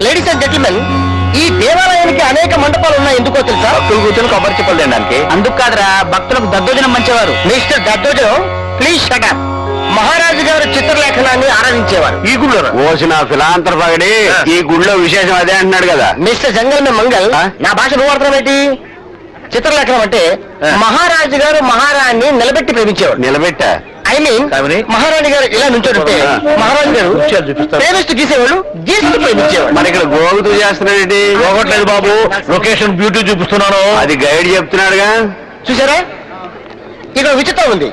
Ladies and gentlemen, ఈ దేవాలయానికి అనేక మండపాలు ఉన్నాయి. ఎందుకో తెలుసా? భక్తులు కూర్చొని కొబ్బరి చెప్పలు తినడానికి. అందుకు కాదురా, భక్తులకు దద్దోజనం మంచేవారు. మిస్టర్ దద్దోజనం, ప్లీజ్ షట్ అప్. మహారాజు గారు చిత్రలేఖనాన్ని ఆరాధించేవారు ఈ గుళ్ళో. ఓసిన ఫిలాంతర పగడి ఈ గుళ్ళో విశేషం అదే అంటున్నాడు కదా. మిస్టర్ జంగల్ మే మంగల్, నా భాష నువ్వు అర్థం ఏంటి? చిత్రలేఖనం అంటే మహారాజు గారు మహారాణి నిలబెట్టి ప్రేమించేవాడు. నిలబెట్టా ఐ మీన్ మహారాణి గారు ఇలా నుంచోడుంటే మహారాజు గారు ప్రేమిస్తూ గీసేవాళ్ళు, గీస్తూ ప్రేమించేవాడు. మరి ఇక్కడ గోగుతూ చేస్తున్నాడు. పోగొట్టలేదు బాబు, లొకేషన్ బ్యూటీ చూపిస్తున్నాను. అది గైడ్ చెప్తున్నాడుగా. చూసారా, ఇక్కడ విచిత్రం ఉంది.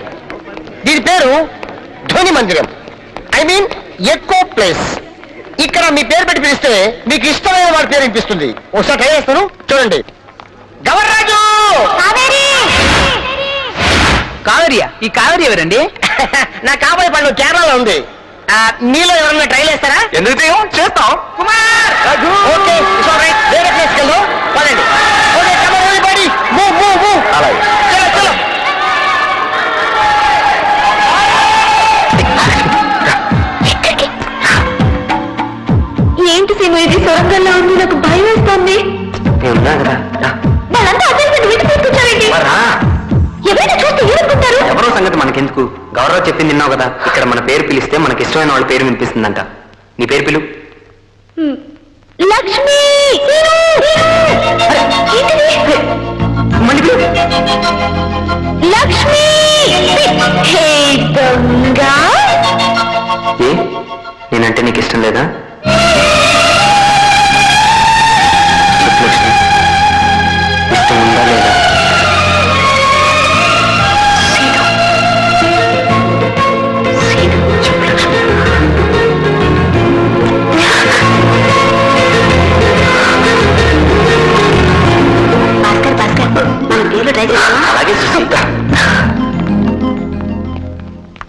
దీని పేరు ధ్వని మందిరం, ఐ మీన్ ఎకో ప్లేస్. ఇక్కడ మీ పేరు పెట్టి పిలిస్తే మీకు ఇష్టమైన వాడి పేరు వినిపిస్తుంది. ఒకసారి ట్రై చేస్తాను, చూడండి. గవర్రాజు! కావేరియా? ఈ కావేరి ఎవరండి? నా కాబోయే పండు కేరళలో ఉంది. మీలో ఎవరన్నా ట్రైల్ వేస్తారా? ఎందుకు చేస్తాం. కుమార్! ఓకే, వేరే ప్లేస్కి వెళ్దాం, పదండి. Okay, come on everybody, move, move, move. అలాగే. చలో, చలో. ఏంటి సీమ, ఇది సొరంగంలో ఉంది, నాకు భయం వేస్తోంది. ఉన్నా కదా. వాళ్ళంతా అసలు వీటి తీసుకొచ్చారండి. ఎవరైనా చూస్తే ఏమనుకుంటారు? ఎవరో సంగతి మనకెందుకు? గౌరవ్ చెప్పింది విన్నావు కదా, ఇక్కడ మన పేరు పిలిస్తే మనకి ఇష్టమైన వాళ్ళ పేరు వినిపిస్తుందంట. నీ పేరు పిలు. లక్ష్మి! మళ్ళీ పిలు. లక్ష్మి! హే దొంగ! ఏ, నేనంటే నీకు ఇష్టం లేదా?